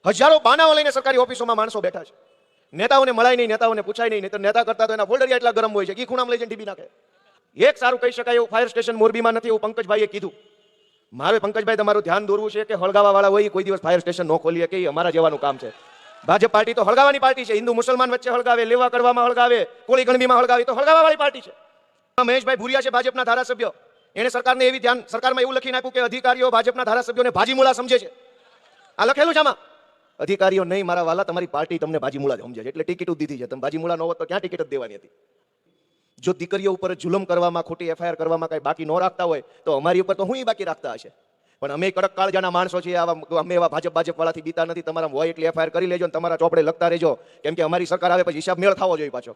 હજારો બાનાઓ લઈને સરકારી ઓફિસોમાં માણસો બેઠા છે. નેતાઓને મળાય નહીં, નેતાઓને પૂછાય નહીં, નહીં તો નેતા કરતા તો એના ફોલ્ડરિયા એટલા ગરમ હોય છે કે ખૂણામાં લઈ જઈને ટીપી નાખે. એક સારું કહી શકાય એવું ફાયર સ્ટેશન મોરબીમાં નથી, એવું પંકજભાઈએ કીધું. મારે પંકજભાઈ તમારું ધ્યાન દોરવું છે કે હળગાવા વાળા હોય કોઈ દિવસ ફાયર સ્ટેશન ન ખોલીએ કે અમારા જેવાનું કામ છે. ભાજપ પાર્ટી તો હળગાવાની પાર્ટી છે. હિન્દુ મુસલમાન વચ્ચે હળગાવે, લેવા કરવામાં હળગાવે, કોળી ગણબીમાં હળગાવી તો હળગાવા વાળી પાર્ટી છે. મહેશભાઈ ભુરિયા છે ભાજપના ધારાસભ્ય, એને સરકારને એવી ધ્યાન સરકારમાં એવું લખીને આપ્યું કે અધિકારીઓ ભાજપના ધારાસભ્યોને ભાજીમૂળા સમજે છે. આ લખેલું છે આમાં. અધિકારીઓ નહીં મારા વાલા, તમારી પાર્ટી તમને ભાજીમૂળા જ સમજે છે એટલે ટિકિટ દીધી છે. તમે ભાજીમૂળા ન હોત તો ક્યાં ટિકિટ જ દેવાની હતી? જો દીકરીઓ ઉપર જુલમ કરવામાં, ખોટી એફઆઈઆર કરવામાં કઈ બાકી ન રાખતા હોય તો અમારી ઉપર તો હું બાકી રાખતા હશે. પણ અમે કડક કાળજાના માણસો છીએ. અમે એવા ભાજપ વાળાથી બીતા નથી. તમારા હોય એટલી એફઆઈઆર કરી લેજો ને તમારા ચોપડે લખતા રહેજો, કેમ કે અમારી સરકાર આવે પછી હિસાબ મેળ થવો જોઈએ પાછો.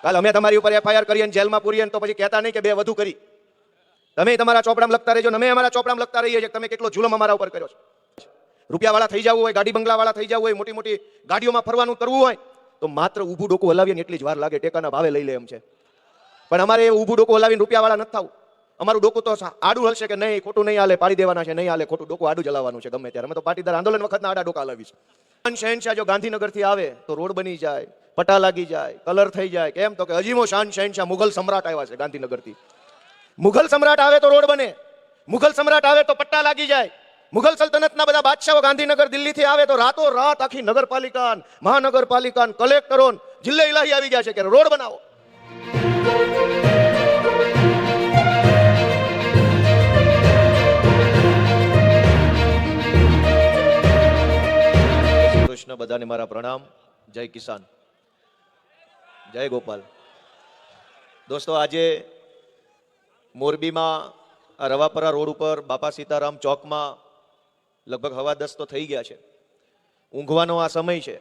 કાલ અમે તમારી ઉપર એફઆઈઆર કરીએ ને જેલમાં પૂરીએ તો પછી કહેતા નહીં કે બે વધુ કરી. તમે તમારા ચોપડામાં લખતા રહેજો, અમે અમારા ચોપડામાં લખતા રહીએ છીએ તમે કેટલો જુલમ અમારા ઉપર કર્યો છે. રૂપિયાવાળા થઈ જવું હોય, ગાડી બંગલાવાળા થઈ જવું હોય, મોટી મોટી ગાડીઓમાં ફરવાનું કરવું હોય તો માત્ર ઊભું ડોકું હલાવીએ ને એટલી જ વાર લાગે, ટેકાના ભાવે લઈ લે એમ છે. પણ અમારે એ ઊભું ડોકું હલાવીને રૂપિયાવાળા નથી થવું. અમારું ડોકું તો આડું હલશે કે નહીં, ખોટું નહીં હાલે, પાડી દેવાના છે, નહીં હાલે, ખોટું ડોકું આડું ચલાવવાનું છે ગમે ત્યારે. અમે તો પાટીદાર આંદોલન વખતના આડા ડોકા હલાવીશું. શહેનશાહ જો ગાંધીનગરથી આવે તો રોડ બની જાય, પટા લાગી જાય, કલર થઈ જાય. કેમ તો કે અજીમો શાન શહેનશાહ મુઘલ સમ્રાટ આવ્યા છે ગાંધીનગરથી. મુઘલ સમ્રાટ આવે તો રોડ બને, મુઘલ સમ્રાટ આવે તો પટ્ટા લાગી જાય. મુઘલ સલ્તનતના બધા બાદશાહો ગાંધીનગર દિલ્હીથી આવે તો રાતો રાત આખી નગરપાલિકા, મહાનગરપાલિકા, કલેક્ટરો, જિલ્લે ઇલાહી આવી ગયા છે કે રોડ બનાવો. કૃષ્ણ બધાને મારા પ્રણામ. જય કિસાન, જય ગોપાલ. દોસ્તો, આજે મોરબીમાં રવાપરા રોડ ઉપર બાપા સીતારામ ચોકમાં લગભગ 10:15 તો થઈ ગયા છે. ઊંઘવાનો આ સમય છે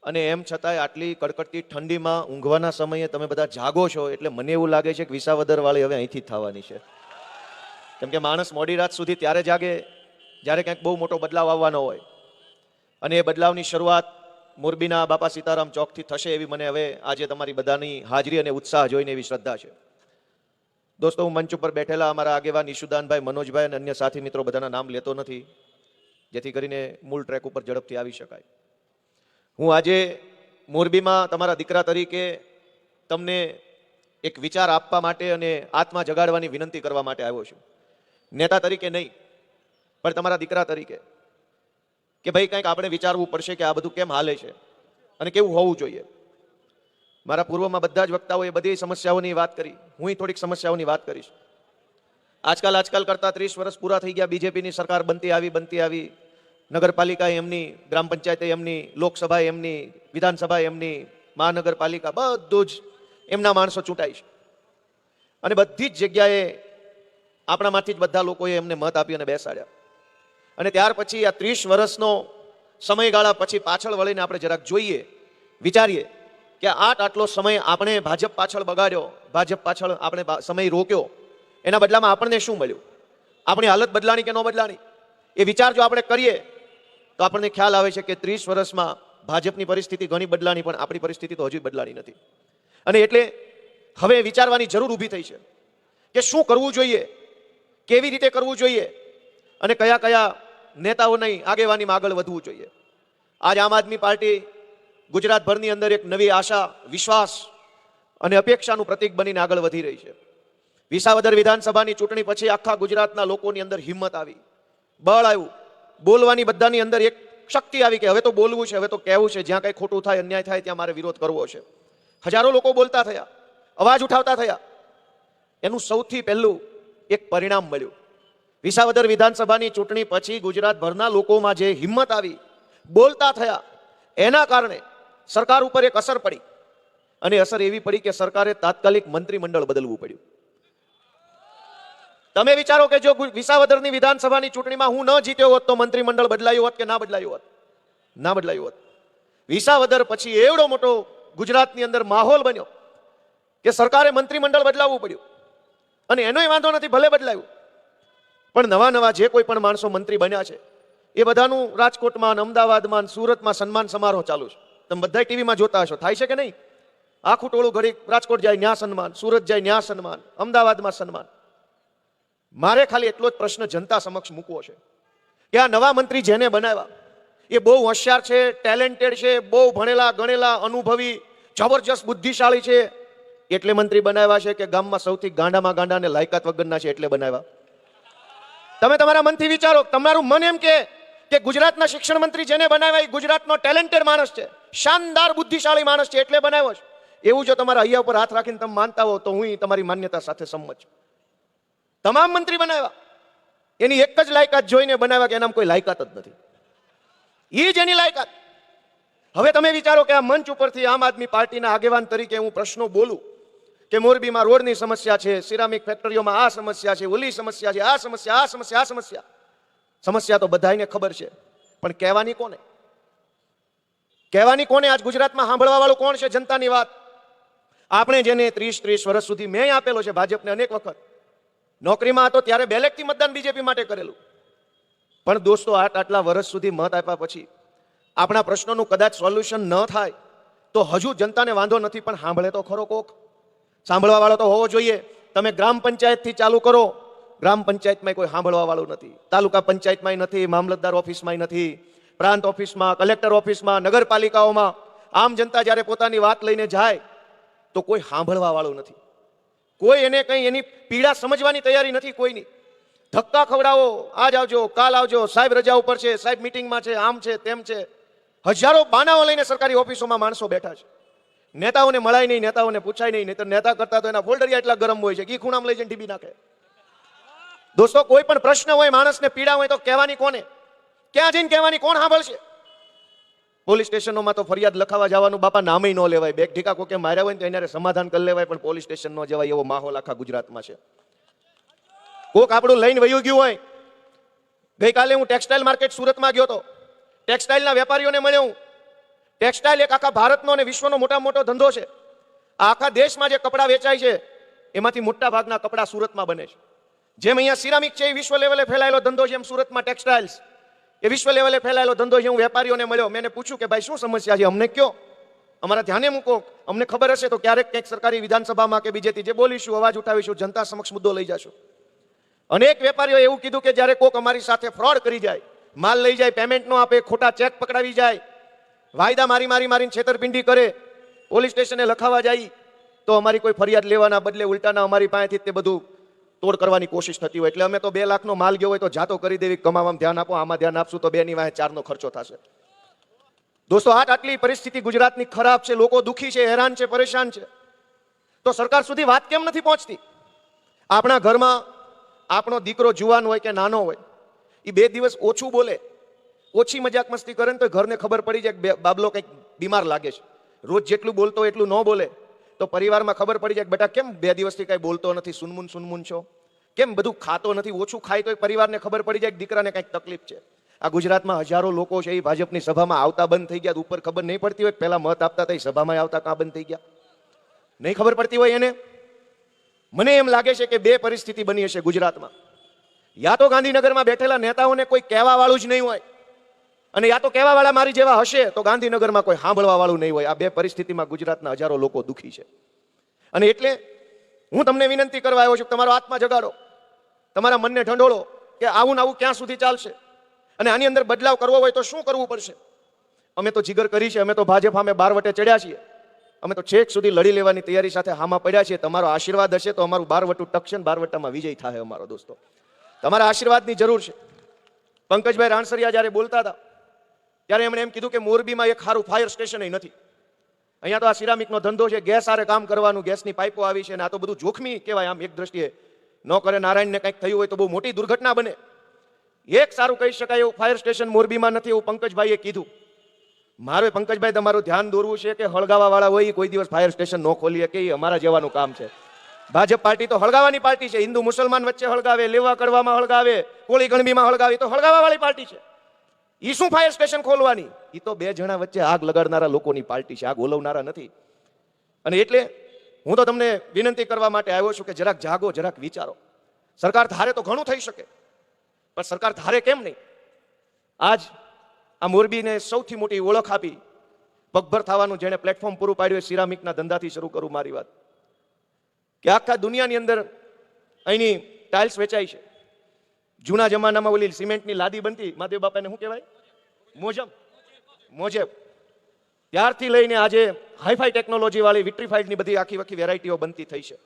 અને એમ છતાંય આટલી કડકડતી ઠંડીમાં ઊંઘવાના સમયે તમે બધા જાગો છો એટલે મને એવું લાગે છે કે વિસાવદર વાળી હવે અહીંથી જ થવાની છે. કેમ કે માણસ મોડી રાત સુધી ત્યારે જાગે જ્યારે કંઈક બહુ મોટો બદલાવ આવવાનો હોય અને એ બદલાવની શરૂઆત મોરબીના બાપા સીતારામ ચોકથી થશે એવી મને હવે આજે તમારી બધાની હાજરી અને ઉત્સાહ જોઈને એવી શ્રદ્ધા છે. દોસ્તો, હું મંચ ઉપર બેઠેલા અમારા આગેવાન ઈશુદાનભાઈ, મનોજભાઈ અને અન્ય સાથી મિત્રો બધાના નામ લેતો નથી જેથી કરીને મૂળ ટ્રેક ઉપર ઝડપથી આવી શકાય. હું આજે મોરબીમાં તમારા દીકરા તરીકે તમને એક વિચાર આપવા માટે અને આત્મા જગાડવાની વિનંતી કરવા માટે આવ્યો છું. નેતા તરીકે નહીં, પણ તમારા દીકરા તરીકે કે ભાઈ કંઈક આપણે વિચારવું પડશે કે આ બધું કેમ હાલે છે અને કેવું હોવું જોઈએ. મારા પૂર્વમાં બધા જ વક્તાઓએ બધી સમસ્યાઓની વાત કરી, હું થોડીક સમસ્યાઓની વાત કરીશ. આજકાલ કરતા 30 વર્ષ પૂરા થઈ ગયા. બીજેપીની સરકાર બનતી આવી, નગરપાલિકા એમની, ગ્રામ પંચાયત એમની, લોકસભા એમની, વિધાનસભા એમની, મહાનગરપાલિકા બધું જ એમના માણસો ચૂંટાય છે અને બધી જ જગ્યાએ આપણામાંથી જ બધા લોકોએ એમને મત આપી અને બેસાડ્યા. અને ત્યાર પછી આ 30 વર્ષનો સમયગાળા પછી પાછળ વળીને આપણે જરાક જોઈએ, વિચારીએ કે આટલો સમય આપણે ભાજપ પાછળ બગાડ્યો, ભાજપ પાછળ આપણે સમય રોક્યો, એના બદલામાં આપણને શું મળ્યું? આપણી હાલત બદલાણી કે ન બદલાણી? એ વિચાર જો આપણે કરીએ તો આપણને ખ્યાલ આવે છે કે 30 વર્ષમાં ભાજપની પરિસ્થિતિ ઘણી બદલાણી, પણ આપણી પરિસ્થિતિ તો હજુ બદલાણી નથી. અને એટલે હવે વિચારવાની જરૂર ઊભી થઈ છે કે શું કરવું જોઈએ, કેવી રીતે કરવું જોઈએ અને કયા કયા નેતાઓની આગેવાનીમાં આગળ વધવું જોઈએ. આજ આમ આદમી પાર્ટી ગુજરાતભરની અંદર એક નવી આશા, વિશ્વાસ અને અપેક્ષાનું પ્રતીક બનીને આગળ વધી રહી છે. વિસાવદર વિધાનસભાની ચૂંટણી પછી આખા ગુજરાતના લોકોની અંદર હિંમત આવી, બળ આવ્યું, બોલવાની બધાની અંદર એક શક્તિ આવી કે હવે તો બોલવું છે, હવે તો કહેવું છે, જ્યાં કંઈ ખોટું થાય, અન્યાય થાય ત્યાં મારે વિરોધ કરવો છે. હજારો લોકો બોલતા થયા, અવાજ ઉઠાવતા થયા. એનું સૌથી પહેલું એક પરિણામ મળ્યું. વિસાવદર વિધાનસભાની ચૂંટણી પછી ગુજરાતભરના લોકોમાં જે હિંમત આવી, બોલતા થયા, એના કારણે સરકાર ઉપર એક અસર પડી અને અસર એવી પડી કે સરકારે તાત્કાલિક મંત્રીમંડળ બદલવું પડ્યું. તમે વિચારો કે જો વિસાવદરની વિધાનસભાની ચૂંટણીમાં હું ન જીત્યો હોત તો મંત્રીમંડળ બદલાયું હોત કે ના બદલાયું હોત? ના બદલાયું હોત. વિસાવદર પછી એવડો મોટો ગુજરાતની અંદર માહોલ બન્યો કે સરકારે મંત્રીમંડળ બદલાવવું પડ્યું અને એનોય વાંધો નથી, ભલે બદલાયું, પણ નવા જે કોઈ પણ માણસો મંત્રી બન્યા છે એ બધાનું રાજકોટમાં, અમદાવાદમાં, સુરતમાં સન્માન સમારોહ ચાલુ છે. તમે બધા ટીવીમાં જોતા હશો, થાય છે કે નહીં? આખું ટોળું ઘડી રાજકોટ જાય ન્યા સન્માન, સુરત જાય ન્યા સન્માન, અમદાવાદમાં સન્માન. મારે ખાલી એટલો જ પ્રશ્ન જનતા સમક્ષ મૂકવો છે કે આ નવા મંત્રી જેને બનાવ્યા એ બહુ હોશિયાર છે, ટેલેન્ટેડ છે, બહુ ભણેલા ગણેલા અનુભવી જબરજસ્ત બુદ્ધિશાળી છે એટલે મંત્રી બનાવ્યા છે કે ગામમાં સૌથી ગાંડામાં ગાંડા અને લાયકાત વગરના છે એટલે બનાવ્યા? તમે તમારા મનથી વિચારો. તમારું મન એમ કે ગુજરાતના શિક્ષણ મંત્રી જેને બનાવ્યા એ ગુજરાતનો ટેલેન્ટેડ માણસ છે, શાનદાર બુદ્ધિશાળી માણસ છે એટલે બનાવ્યો છે. એવું જો તમારા અહીંયા ઉપર હાથ રાખીને તમે માનતા હો તો હું તમારી માન્યતા સાથે સંમત છું. તમામ મંત્રી બનાવ્યા એની એક જ લાયકાત જોઈને બનાવ્યા કે એનામાં કોઈ લાયકાત જ નથી. એ જ એની લાયકાત. હવે તમે વિચારો કે આ મંચ ઉપરથી આમ આદમી પાર્ટીના આગેવાન તરીકે હું પ્રશ્નો બોલું કે મોરબીમાં રોડની સમસ્યા છે, સિરામિક ફેક્ટરીઓમાં આ સમસ્યા છે, ઓલી સમસ્યા છે, આ સમસ્યા, આ સમસ્યા, આ સમસ્યા. સમસ્યા તો બધાને ખબર છે, પણ કહેવાની કોને? કહેવાની કોને? આજ ગુજરાતમાં સાંભળવા વાળું કોણ છે જનતાની વાત? આપણે જેને 30 વર્ષ સુધી મેં આપેલો છે ભાજપને અનેક વખત. નોકરીમાં હતો ત્યારે બેલેટથી મતદાન બીજેપી માટે કરેલું. પણ દોસ્તો આટલા વર્ષ સુધી મત આપ્યા પછી આપણા પ્રશ્નોનું કદાચ સોલ્યુશન ન થાય તો હજુ જનતાને વાંધો નથી, પણ સાંભળે તો ખરો કોક. સાંભળવા વાળો તો હોવો જોઈએ. તમે ગ્રામ પંચાયતથી ચાલુ કરો, ગ્રામ પંચાયતમાં કોઈ સાંભળવા વાળું નથી, તાલુકા પંચાયતમાં નથી, મામલતદાર ઓફિસમાં નથી, પ્રાંત ઓફિસમાં, કલેક્ટર ઓફિસમાં, નગરપાલિકાઓમાં આમ જનતા જ્યારે પોતાની વાત લઈને જાય તો કોઈ સાંભળવા વાળું નથી. કોઈ એને કંઈ એની પીડા સમજવાની તૈયારી નથી કોઈની. ધક્કા ખવડાવો, આજ આવજો, કાલ આવજો, સાહેબ રજા ઉપર છે, સાહેબ મીટિંગમાં છે, આમ છે, તેમ છે. હજારો બાનાઓ લઈને સરકારી ઓફિસોમાં માણસો બેઠા છે. નેતાઓને મળાય નહીં, નેતાઓને પૂછાય નહીં, નહીં તો નેતા કરતા તો એના ફોલ્ડરિયા એટલા ગરમ હોય છે કે ખૂણામાં લઈ જઈને ટીબી નાખે. દોસ્તો કોઈ પણ પ્રશ્ન હોય, માણસને પીડા હોય તો કહેવાની કોને? ક્યાં જઈને કહેવાની? કોણ સાંભળશે? પોલીસ સ્ટેશનોમાં તો ફરિયાદ લખાવા જવાનું બાપા નામે ન લેવાય. બેગ ઢીકા કોકે માર્યા હોય ને તો એને સમાધાન કરી લેવાય, પણ પોલીસ સ્ટેશન ન જવાય એવો માહોલ આખા ગુજરાતમાં છે. કોક આપણું લઈને વયું ગયું હોય. ગઈકાલે હું ટેક્સટાઇલ માર્કેટ સુરતમાં ગયો હતો. ટેક્સટાઇલના વેપારીઓને મળ્યો હું. ટેક્સટાઇલ એક આખા ભારતનો અને વિશ્વનો મોટામાં મોટો ધંધો છે. આ આખા દેશમાં જે કપડાં વેચાય છે એમાંથી મોટા ભાગના કપડાં સુરતમાં બને છે. જેમ અહીંયા સિરામિક છે એ વિશ્વ લેવલે ફેલાયેલો ધંધો છે, એમ સુરતમાં ટેક્સટાઇલ્સ એ વિશ્વ લેવલે ફેલાયેલો ધંધો છે. હું વેપારીઓને મળ્યો, મેં પૂછ્યું કે ભાઈ શું સમસ્યા છે, અમને કયો, અમારા ધ્યાને મૂકો, અમને ખબર હશે તો ક્યારેક કંઈક સરકારી વિધાનસભામાં કે બીજેથી જે બોલીશું, અવાજ ઉઠાવીશું, જનતા સમક્ષ મુદ્દો લઈ જશું. અનેક વેપારીઓ એવું કીધું કે જ્યારે કોક અમારી સાથે ફ્રોડ કરી જાય, માલ લઈ જાય, પેમેન્ટ ન આપે, ખોટા ચેક પકડાવી જાય, વાયદા મારીને છેતરપિંડી કરે, પોલીસ સ્ટેશને લખાવા જાય તો અમારી કોઈ ફરિયાદ લેવાના બદલે ઉલટાના અમારી પાસેથી તે બધું તોડ કરવાની કોશિશ થતી હોય. એટલે અમે તો 2 લાખનો માલ ગયો હોય તો જાતો કરી દેવી, કમાવામાં ધ્યાન આપો, આમાં ધ્યાન આપશું તો 2 ની વાહે 4નો ખર્ચો થશે. દોસ્તો આટલી પરિસ્થિતિ ગુજરાતની ખરાબ છે, લોકો દુખી છે, હેરાન છે, પરેશાન છે, તો સરકાર સુધી વાત કેમ નથી પહોંચતી? આપણા ઘરમાં આપણો દીકરો જુવાન હોય કે નાનો હોય, એ 2 દિવસ ઓછું બોલે, ઓછી મજાક મસ્તી કરે ને તો ઘરને ખબર પડી જાય કે બાબલો કંઈક બીમાર લાગે છે. રોજ જેટલું બોલતો એટલું ન બોલે તો પરિવારમાં ખબર પડી જાય કે બેટા કેમ 2 દિવસથી કઈ બોલતો નથી, સુનમુન છો, કેમ બધું ખાતો નથી, ઓછું ખાય તો પરિવારને ખબર પડી જાય કે દીકરાને કંઈક તકલીફ છે. આ ગુજરાતમાં હજારો લોકો છે એ ભાજપની સભામાં આવતા બંધ થઈ ગયા. ઉપર ખબર નહીં પડતી હોય, પહેલા મત આપતા હતા, સભામાં આવતા કાં બંધ થઈ ગયા નહીં ખબર પડતી હોય એને. મને એમ લાગે છે કે 2 પરિસ્થિતિ બની હશે ગુજરાતમાં. યા તો ગાંધીનગરમાં બેઠેલા નેતાઓને કોઈ કહેવા વાળું જ નહીં હોય, અને યા તો કહેવા વાળા મારી જેવા હશે તો ગાંધીનગરમાં કોઈ સાંભળવા વાળું નહીં હોય. આ 2 પરિસ્થિતિમાં ગુજરાતના હજારો લોકો દુખી છે. અને એટલે હું તમને વિનંતી કરવા આવ્યો છું, તમારો આત્મા જગાડો, તમારા મનને ઢંઢોળો કે આવું ને આવું ક્યાં સુધી ચાલશે અને આની અંદર બદલાવ કરવો હોય તો શું કરવું પડશે. અમે તો જીગર કરી છે, અમે તો ભાજપ સામે 12 વટે ચડ્યા છીએ, અમે તો છેક સુધી લડી લેવાની તૈયારી સાથે હામાં પડ્યા છીએ. તમારો આશીર્વાદ હશે તો અમારું 12 વટું ટકશે, 12 વટામાં વિજય થાય. અમારો દોસ્તો તમારા આશીર્વાદની જરૂર છે. પંકજભાઈ રાણસરિયા જ્યારે બોલતા હતા ત્યારે એમણે એમ કીધું કે મોરબીમાં એક સારું ફાયર સ્ટેશન નથી. અહીંયા તો આ સિરામિકનો ધંધો છે, ગેસ આરે કામ કરવાનું, ગેસની પાઇપો આવી છે, અને આ તો બધું જોખમી કહેવાય. આમ એક દ્રષ્ટિએ ન કરે નારાયણને કંઈક થયું હોય તો બહુ મોટી દુર્ઘટના બને. એક સારું કહી શકાય એવું ફાયર સ્ટેશન મોરબીમાં નથી, એવું પંકજભાઈએ કીધું. મારે પંકજભાઈ તમારું ધ્યાન દોરવું છે કે હળગાવા વાળા હોય કોઈ દિવસ ફાયર સ્ટેશન ન ખોલીએ કે અમારા જેવાનું કામ છે. ભાજપ પાર્ટી તો હળગાવાની પાર્ટી છે. હિન્દુ મુસલમાન વચ્ચે હળગાવે, લેવા કરવામાં હળગાવે, કોળી ગણબીમાં હળગાવે, તો હળગાવા વાળી પાર્ટી છે. ઈ શું ફાયર સ્ટેશન ખોલવાની? ઈ તો 2 જણા વચ્ચે આગ લગાડનારા લોકોની પાર્ટી છે, આગ ઓલવનારા નથી. અને એટલે હું તો તમને વિનંતી કરવા માટે આવ્યો છું કે જરાક જાગો, જરાક વિચારો. સરકાર ધારે તો ઘણું થઈ શકે, પણ સરકાર ધારે કેમ નહીં? આજ આ મોરબીને સૌથી મોટી ઓળખ આપી, પગભર થવાનું જેણે પ્લેટફોર્મ પૂરું પાડ્યું, સિરામિકના ધંધાથી શરૂ કરું મારી વાત, કે આખા દુનિયાની અંદર અહીંની ટાઇલ્સ વેચાય છે. જૂના જમાનામાં ઓલી સિમેન્ટની લાદી બનતી, મહાદેવ બાપાને શું કહેવાય, મોજેબ ત્યારથી લઈને આજે હાઈફાઈ ટેકનોલોજી વાળી વિટ્રીફાઈડની બધી આખી વેરાયટીઓ બનતી થઈ છે.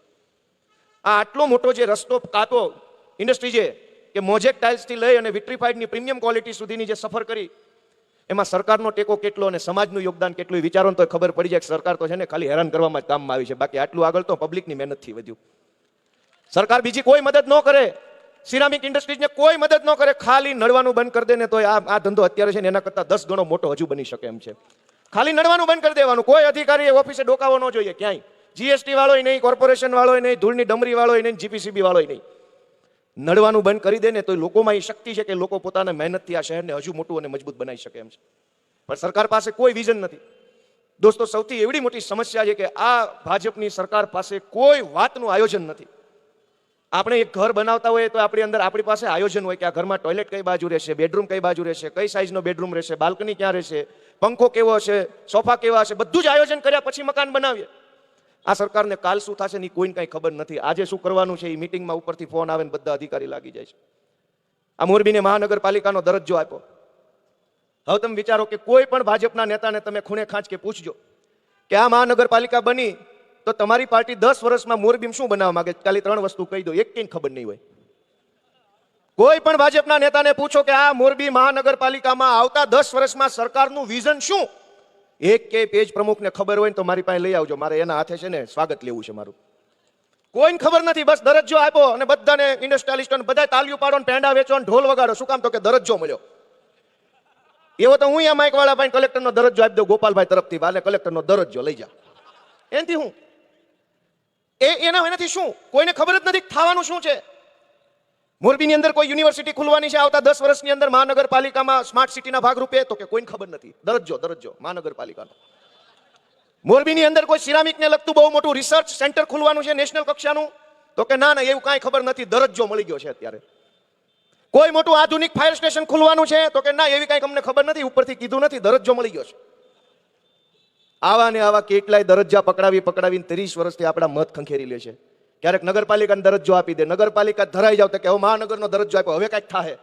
આ આટલો મોટો જે રસ્તો કાપો ઇન્ડસ્ટ્રીઝે કે મોજેક ટાઇલ્સથી લઈ અને વિટ્રીફાઈડની પ્રીમિયમ ક્વોલિટી સુધીની જે સફર કરી, એમાં સરકારનો ટેકો કેટલો અને સમાજનું યોગદાન કેટલું વિચારો તો ખબર પડી જાય કે સરકાર તો છે ને ખાલી હેરાન કરવામાં જ કામમાં આવી છે, બાકી આટલું આગળ તો પબ્લિકની મહેનતથી વધ્યું. સરકાર બીજી કોઈ મદદ ન કરે, સિરામિક ઇન્ડસ્ટ્રીઝને કોઈ મદદ ન કરે, ખાલી નડવાનું બંધ કરી દે ને તો આ ધંધો અત્યારે છે ને એના કરતાં 10 ગણો મોટો હજુ બની શકે એમ છે. ખાલી નડવાનું બંધ કરી દેવાનું, કોઈ અધિકારી ઓફિસે ડોકાવો ન જોઈએ ક્યાંય, જીએસટી વાળોય નહીં, કોર્પોરેશન વાળોય નહીં, ધૂળની ડમરી વાળોય નહીં, જીપીસીબી વાળોય નહીં. નડવાનું બંધ કરી દે ને તો લોકોમાં એ શક્તિ છે કે લોકો પોતાના મહેનતથી આ શહેરને હજુ મોટું અને મજબૂત બનાવી શકે એમ છે. પણ સરકાર પાસે કોઈ વિઝન નથી. દોસ્તો, સૌથી એવડી મોટી સમસ્યા છે કે આ ભાજપની સરકાર પાસે કોઈ વાતનું આયોજન નથી. આપણે એક ઘર બનાવતા હોઈએ તો આપણી પાસે આયોજન હોય કે આ ઘરમાં ટોયલેટ કઈ બાજુ રહેશે, બેડરૂમ કઈ બાજુ રહેશે, કઈ સાઈઝનો બેડરૂમ રહેશે, બાલ્કની ક્યાં રહેશે, પંખો કેવો હશે, સોફા કેવા હશે, બધું જ આયોજન કર્યા પછી મકાન બનાવીએ. આ સરકારને કાલ શું થશે ને કોઈને કઈ ખબર નથી. આજે શું કરવાનું છે એ મીટિંગમાં ઉપરથી ફોન આવે ને બધા અધિકારી લાગી જાય છે. આ મોરબીને મહાનગરપાલિકાનો દરજ્જો આપ્યો. હવે તમે વિચારો કે કોઈ પણ ભાજપના નેતાને તમે ખૂણે ખાંચ કે પૂછજો કે આ મહાનગરપાલિકા બની તો તમારી પાર્ટી 10 વર્ષમાં મોરબીમાં શું બનાવવા માંગે, ખાલી 3 વસ્તુ કહી દો, એક કઈ ખબર નહીં હોય. કોઈ પણ ભાજપના નેતાને પૂછો કે આ મોરબી મહાનગરપાલિકામાં આવતા 10 વર્ષમાં સરકારનું વિઝન શું, એક કે પેજ પ્રમુખને ખબર હોય તો મારી પાસે લઈ આવજો, મારે એના હાથે છે ને સ્વાગત લેવું છે મારું. કોઈને ખબર નથી, બસ દરજ્જો આપ્યો અને બધાને ઇન્ડસ્ટ્રીયાલિસ્ટોને બધા તાલીઓ પાડો ને પેંડા વેચો ને ઢોલ વગાડો. શું કામ? તો કે દરજ્જો મળ્યો. એવો તો હું માઇક વાળા ભાઈ કલેક્ટરનો દરજ્જો આપી દઉં ગોપાલભાઈ તરફથી, વાલે કલેક્ટરનો દરજ્જો લઈ જા. એનાથી હું એનાથી શું? કોઈને ખબર જ નથી થવાનું શું છે. મોરબીની અંદર કોઈ યુનિવર્સિટી ખુલવાની છે આવતા 10 વર્ષની અંદર મહાનગરપાલિકામાં સ્માર્ટ સિટીના ભાગરૂપે, તો કે કોઈને ખબર નથી. દરજ્જો મહાનગરપાલિકાનો. મોરબીની અંદર કોઈ સિરામિકને લગતું બહુ મોટું રિસર્ચ સેન્ટર ખુલવાનું છે નેશનલ કક્ષાનું, તો કે ના એવું કાંઈ ખબર નથી, દરજ્જો મળી ગયો છે અત્યારે. કોઈ મોટું આધુનિક ફાયર સ્ટેશન ખુલવાનું છે, તો કે ના એવી કાંઈક અમને ખબર નથી, ઉપરથી કીધું નથી, દરજ્જો મળી ગયો છે. આવા ને આવા કેટલાય દરજ્જા પકડાવીને 30 વર્ષથી આપણા મત ખંખેરી લે છે. ક્યારેક નગરપાલિકાનો દરજ્જો આપી દે, નગરપાલિકા ધરાઈ જાવ તો કે હવે મહાનગરનો દરજ્જો આપ્યો, હવે કાંઈક થાય.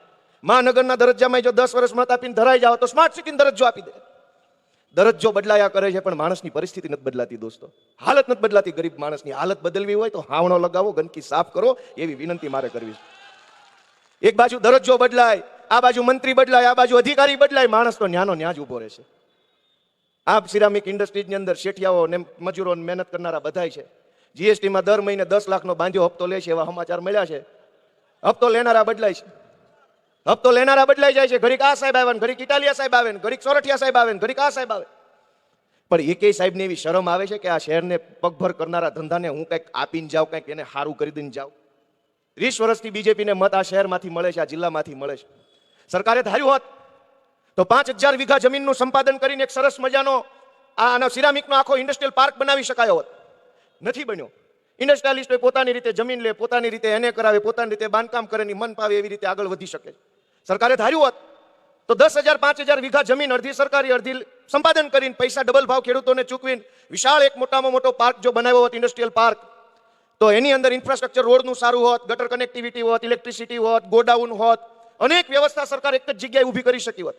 મહાનગરના દરજ્જામાં જો 10 વર્ષ મત આપીને ધરાઈ જાવ તો સ્માર્ટ સિટીનો દરજ્જો આપી દે. દરજ્જો બદલાયા કરે છે પણ માણસની પરિસ્થિતિ નથી બદલાતી. દોસ્તો, હાલત નથી બદલાતી. ગરીબ માણસની હાલત બદલવી હોય તો હાવણો લગાવો, ગંદકી સાફ કરો, એવી વિનંતી મારે કરવી છે. એક બાજુ દરજ્જો બદલાય, આ બાજુ મંત્રી બદલાય, આ બાજુ અધિકારી બદલાય, માણસ તો ન્યાનો ન્યા જ ઉભો રહેશે. આ સિરામિક ઇન્ડસ્ટ્રીઝની અંદર શેઠિયાઓ ને મજૂરો મહેનત કરનારા બધાય છે. જીએસટીમાં દર મહિને 10 લાખનો બાંધ્યો હપ્તો લે છે, એવા સમાચાર મળ્યા છે. હપ્તો લેનારા બદલાય છે, હપ્તો લેનારા બદલાઈ જાય છે. ઘડીક આ સાહેબ આવે ને ઘડીક ઇટાલિયા સાહેબ આવે ને ઘડીક સોરઠિયા સાહેબ આવે ને ઘડીક આ સાહેબ આવે. પણ એકેય સાહેબને એવી શરમ આવે છે કે આ શહેરને પગભર કરનારા ધંધાને હું કંઈક આપીને જાઉં, કંઈક એને સારું કરી દઈને જાઉં. 20 વર્ષથી બીજેપીને મત આ શહેરમાંથી મળે છે, આ જિલ્લામાંથી મળે છે. સરકારે ધાર્યું હોત તો 5000 વીઘા જમીનનું સંપાદન કરીને એક સરસ મજાનો આનો સિરામિકનો આખો ઇન્ડસ્ટ્રીયલ પાર્ક બનાવી શકાયો હોત. નથી બન્યો. ઇન્ડસ્ટ્રીયાલિસ્ટો પોતાની રીતે જમીન લે, પોતાની રીતે એને કરાવે, પોતાની રીતે બાંધકામ કરે, મન પાવે એવી રીતે આગળ વધી શકે. સરકારે ધાર્યું હોત તો 10,000 5,000 વીઘા જમીન અડધી સરકારી અડધી સંપાદન કરીને પૈસા ડબલ ભાવ ખેડૂતોને ચૂકવીને વિશાળ એક મોટામાં મોટો પાર્ક જો બનાવ્યો હોત, ઇન્ડસ્ટ્રીયલ પાર્ક, તો એની અંદર ઇન્ફ્રાસ્ટ્રક્ચર રોડનું સારું હોત, ગટર કનેક્ટિવિટી હોત, ઇલેક્ટ્રિસિટી હોત, ગોડાઉન હોત, અનેક વ્યવસ્થા સરકાર એક જ જગ્યાએ ઊભી કરી શકી હોત.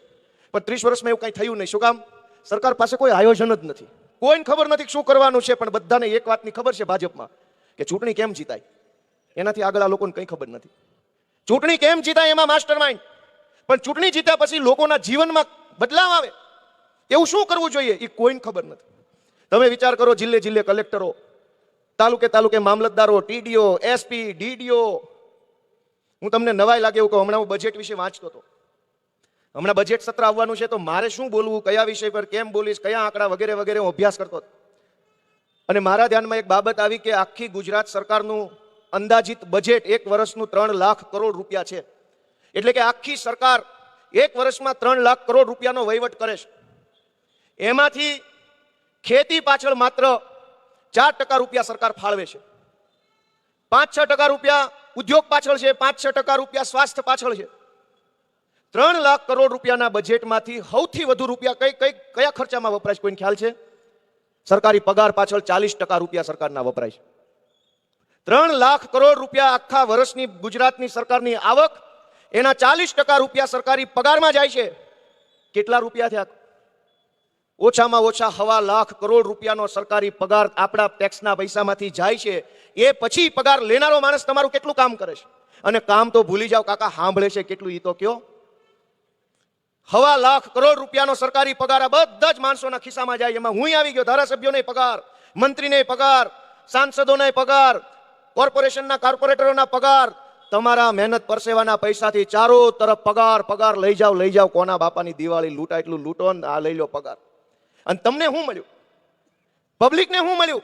પણ 30 વર્ષમાં એવું કંઈ થયું નહીં. શું કામ? સરકાર પાસે કોઈ આયોજન જ નથી. કોઈને ખબર નથી શું કરવાનું છે, પણ બધાને એક વાતની ખબર છે ભાજપમાં કે ચૂંટણી કેમ જીતાય, એનાથી આગળ આ લોકોને કંઈ ખબર નથી. ચૂંટણી કેમ જીતાય એમાં માસ્ટર માઇન્ડ, પણ ચૂંટણી જીત્યા પછી લોકોના જીવનમાં બદલાવ આવે એવું શું કરવું જોઈએ એ કોઈને ખબર નથી. તમે વિચાર કરો, જિલ્લે જિલ્લે કલેક્ટરો, તાલુકે તાલુકે મામલતદારો, ટીડીઓ, એસપી, ડીડીઓ. હું તમને નવાઈ લાગે એવું કહું, હમણાં હું બજેટ વિશે વાંચતો હતો. હમણાં બજેટ સત્ર આવવાનું છે તો મારે શું બોલવું, કયા વિષય પર કેમ બોલીશ, કયા આંકડા વગેરે વગેરે હું અભ્યાસ કરતો હતો. અને મારા ધ્યાનમાં એક બાબત આવી કે આખી ગુજરાત સરકારનું અંદાજિત બજેટ એક વર્ષનું 3 લાખ કરોડ રૂપિયા છે. એટલે કે આખી સરકાર એક વર્ષમાં 3 લાખ કરોડ રૂપિયાનો વહીવટ કરે છે. એમાંથી ખેતી પાછળ માત્ર 4% રૂપિયા સરકાર ફાળવે છે, 5-6% રૂપિયા ઉદ્યોગ પાછળ છે, 5-6% રૂપિયા સ્વાસ્થ્ય પાછળ છે. 3 લાખ કરોડ રૂપિયાના બજેટમાંથી સૌથી વધુ રૂપિયા કયા ખર્ચામાં વપરાય છે? કોઈને ખ્યાલ છે? સરકારી પગાર પાછળ 40% રૂપિયા સરકારના વપરાય છે. 3 લાખ કરોડ રૂપિયા આખા વર્ષની ગુજરાતની સરકારની આવક, એના 40% રૂપિયા સરકારી પગારમાં જાય છે. કેટલા રૂપિયા થયા? ઓછામાં ઓછા 1.25 લાખ કરોડ રૂપિયાનો સરકારી પગાર આપણા ટેક્સના પૈસામાંથી જાય છે. એ પછી પગાર લેનારો માણસ તમારું કેટલું કામ કરે છે? અને કામ તો ભૂલી જાઓ કાકા, સાંભળે છે કેટલું ઈ તો કયો. 1.25 લાખ કરોડ રૂપિયાનો સરકારી પગાર આ બધા જ માણસોના ખિસ્સામાં જાય. એમાં હું આવી ગયો. ધારાસભ્યોને પગાર, મંત્રીને પગાર, સાંસદોને પગાર, કોર્પોરેશનના કોર્પોરેટરોના પગાર, તમારા મહેનત પરસેવાના પૈસાથી ચારો તરફ પગાર પગાર. લઈ જાઓ કોના બાપાની દિવાળી લૂંટા એટલું લૂંટો ને આ લઈ લો પગાર. અને તમને શું મળ્યું? પબ્લિકને શું મળ્યું?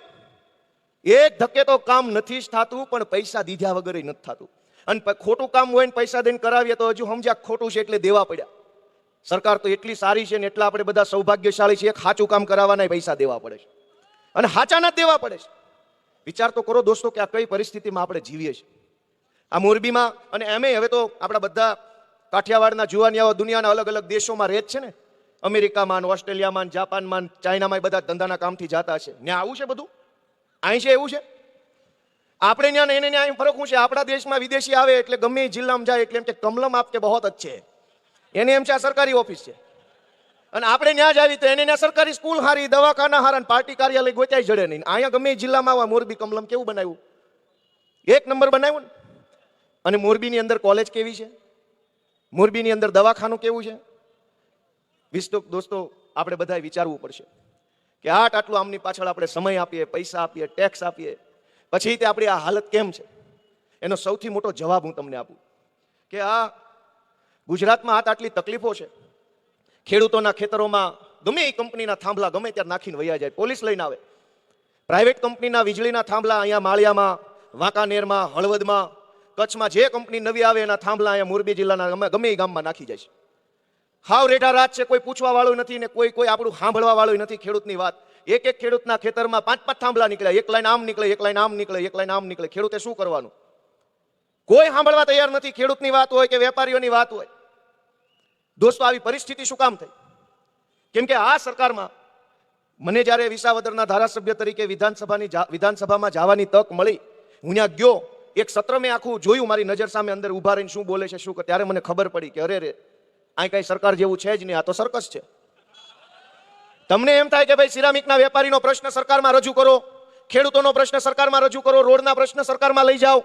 એક ધક્કે તો કામ નથી જ થતું, પણ પૈસા દીધા વગર નથી થતું. અને ખોટું કામ હોય ને પૈસા દઈને કરાવીએ તો હજુ સમજ્યા ખોટું છે એટલે દેવા પડ્યા. સરકાર તો એટલી સારી છે ને એટલા આપણે બધા સૌભાગ્યશાળી છીએ, સાચું કામ કરાવવાના પૈસા દેવા પડે છે અને હાચાના જ દેવા પડે છે. વિચાર તો કરો દોસ્તો કે આ કઈ પરિસ્થિતિમાં આપણે જીવીએ છીએ. આ મોરબીમાં અને એમે હવે તો આપણા બધા કાઠિયાવાડના જુવાનિયાઓ દુનિયાના અલગ અલગ દેશોમાં રહે જ છે ને, અમેરિકામાં, ઓસ્ટ્રેલિયામાં, જાપાનમાં, ચાઇનામાં બધા ધંધાના કામથી જતા છે. ત્યાં આવું છે બધું? અહીં છે એવું છે? આપણે ત્યાં એને ત્યાં ફરક શું છે? આપણા દેશમાં વિદેશી આવે એટલે ગમે જિલ્લામાં જાય એટલે એમ કે કમલમ આપકે બહોત અચ્છે, એને એમ છે આ સરકારી ઓફિસ છે. અને આપણે ત્યાં જ આવી તો એને ત્યાં સરકારી સ્કૂલ હારી, દવાખાના હારા, પાર્ટી કાર્યાલય ગોત્યાય જડે નહીં. અહીંયા ગમે જિલ્લામાં આવા મોરબી કમલમ કેવું બનાવ્યું? એક નંબર બનાવ્યું ને. અને મોરબીની અંદર કોલેજ કેવી છે? મોરબીની અંદર દવાખાનું કેવું છે? દોસ્તો આપણે બધાએ વિચારવું પડશે કે આટલું આમની પાછળ આપણે સમય આપીએ, પૈસા આપીએ, ટેક્સ આપીએ, પછી તે આપણી આ હાલત કેમ છે? એનો સૌથી મોટો જવાબ હું તમને આપું કે આ ગુજરાતમાં આટલી તકલીફો છે. ખેડૂતોના ખેતરોમાં ગમે એ કંપનીના થાંભલા ગમે ત્યારે નાખીને વયા જાય, પોલીસ લઈને આવે. પ્રાઇવેટ કંપનીના વીજળીના થાંભલા અહીંયા માળિયામાં, વાંકાનેરમાં, હળવદમાં, કચ્છમાં જે કંપની નવી આવે એના થાંભલા અહીંયા મોરબી જિલ્લાના ગમે એ ગામમાં નાખી જાય છે. હાવ રેઢા રાત છે, કોઈ પૂછવા વાળું નથી ને કોઈ આપણું સાંભળવા વાળું નથી ખેડૂતની વાત. એક ખેડૂતના ખેતરમાં 5 થાંભલા નીકળે, એક લાઈન આમ નીકળે, એક લાઈન આમ નીકળે, એક લાઈન આમ નીકળે. ખેડૂતે શું કરવાનું? કોઈ સાંભળવા તૈયાર નથી, ખેડૂતની વાત હોય કે વેપારીઓની વાત હોય. દોસ્તો આવી પરિસ્થિતિ શું કામ થઈ? કેમ કે આ સરકારમાં મને જ્યારે વિસાવદરના ધારાસભ્ય તરીકે વિધાનસભામાં જવાની તક મળી, હું ત્યાં ગયો, એક સત્ર મેં આખું જોયું, મારી નજર સામે અંદર ઉભા રહીને શું બોલે છે શું, ત્યારે મને ખબર પડી કે અરે રે, આ કઈ સરકાર જેવું છે જ નહીં, આ તો સર્કસ છે. તમને એમ થાય કે ભાઈ સિરામિકના વેપારીનો પ્રશ્ન સરકારમાં રજૂ કરો, ખેડૂતોનો પ્રશ્ન સરકારમાં રજૂ કરો, રોડના પ્રશ્ન સરકારમાં લઈ જાઓ,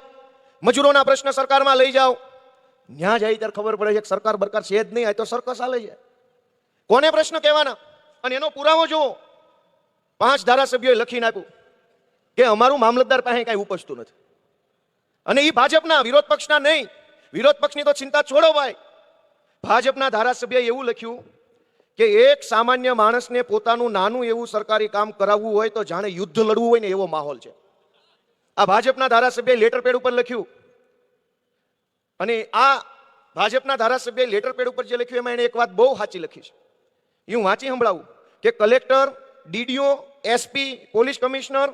મજૂરોના પ્રશ્ન સરકારમાં લઈ જાઓ. ન્યા જાય ત્યારે ખબર પડે છે કે સરકાર બરકાર છે જ નહીં, આ તો સર્કસ હાલે છે. કોને પ્રશ્ન કહેવાના? અને એનો પુરાવો જુઓ, 5 ધારાસભ્યોએ લખીને આપ્યું કે અમારું મામલતદાર પાસે કઈ ઉપજતું નથી. અને એ ભાજપના, વિરોધ પક્ષના નહીં. વિરોધ પક્ષની તો ચિંતા છોડો ભાઈ. ભાજપના ધારાસભ્યએ એવું લખ્યું કે એક સામાન્ય માણસને પોતાનું નાનું એવું સરકારી કામ કરાવવું હોય તો જાણે યુદ્ધ લડવું હોય ને એવો માહોલ છે. આ ભાજપના ધારાસભ્યએ લેટર પેડ ઉપર લખ્યું. અને આ ભાજપના ધારાસભ્યએ લેટર પેડ ઉપર જે લખ્યું એમાં એને એક વાત બહુ સાચી લખી છે. એ હું વાંચી સંભળાવું કે collector, DDO, SP, police commissioner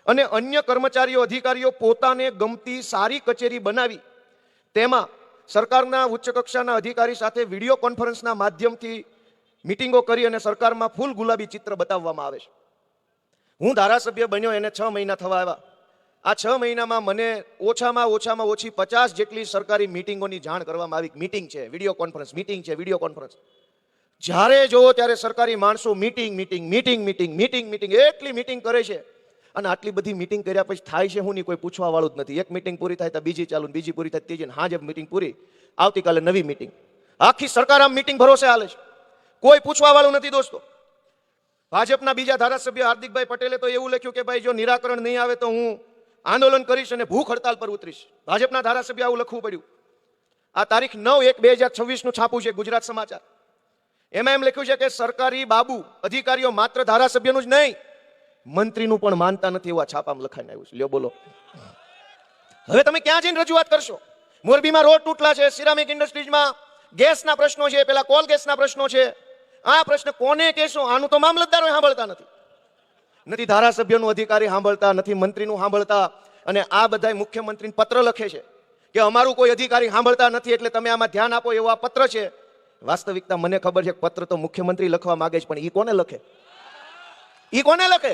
અને અન્ય કર્મચારીઓ, અધિકારીઓ પોતાને ગમતી સારી કચેરી બનાવી તેમાં સરકારના ઉચ્ચ કક્ષાના અધિકારી સાથે વિડીયો કોન્ફરન્સના માધ્યમથી મીટિંગો કરી અને સરકારમાં ફૂલ ગુલાબી ચિત્ર બતાવવામાં આવે છે. હું ધારાસભ્ય બન્યો એને 6 મહિના થવા આવ્યા. આ 6 મહિનામાં મને ઓછામાં ઓછી 50 જેટલી સરકારી મીટિંગોની જાણ કરવામાં આવી. મીટિંગ છે, વિડીયો કોન્ફરન્સ, મીટિંગ છે, વિડીયો કોન્ફરન્સ. જ્યારે જોવો ત્યારે સરકારી માણસો meeting meeting meeting meeting meeting meeting એટલી મીટિંગ કરે છે. અને આટલી બધી મીટિંગ કર્યા પછી થાય છે હું નહીં, કોઈ પૂછવા વાળું જ નથી. એક મીટિંગ પૂરી થાય તો બીજી ચાલુ, બીજી પૂરી થાય ત્રીજી, હાજે મીટિંગ પૂરી, આવતીકાલે નવી મીટિંગ. આખી સરકાર આમ મીટિંગ ભરોસે હાલે છે, કોઈ પૂછવા વાળું નથી. દોસ્તો ભાજપના બીજા ધારાસભ્ય હાર્દિકભાઈ પટેલે તો એવું લખ્યું કે ભાઈ જો નિરાકરણ નહીં આવે તો હું આંદોલન કરીશ અને ભૂખ હડતાલ પર ઉતરીશ. ભાજપના ધારાસભ્ય આવું લખવું પડ્યું. આ તારીખ 9/1/2026 નું છાપું છે ગુજરાત સમાચાર. એમાં એમ લખ્યું છે કે સરકારી બાબુ અધિકારીઓ માત્ર ધારાસભ્યનું જ નહીં, મંત્રીનું પણ માનતા નથી, એવું આ છાપામાં લખાઈને આવ્યું છે. લ્યો બોલો, હવે તમે ક્યાં જઈને રજૂઆત કરશો? મોરબીમાં રોડ તૂટલા છે, સિરામિક ઇન્ડસ્ટ્રીઝમાં ગેસના પ્રશ્નો છે, પેલા કોલ ગેસના પ્રશ્નો છે. આ પ્રશ્ન કોને કહેશો? આનું તો મામલતદારો સાંભળતા નથી, ધારાસભ્યનું અધિકારી સાંભળતા નથી, મંત્રીનું સાંભળતા. અને આ બધા મુખ્યમંત્રીને પત્ર લખે છે કે અમારું કોઈ અધિકારી સાંભળતા નથી એટલે તમે આમાં ધ્યાન આપો, એવો આ પત્ર છે. વાસ્તવિકતા મને ખબર છે પત્ર તો મુખ્યમંત્રી લખવા માંગે છે, પણ ઈ કોને લખે? ઈ કોને લખે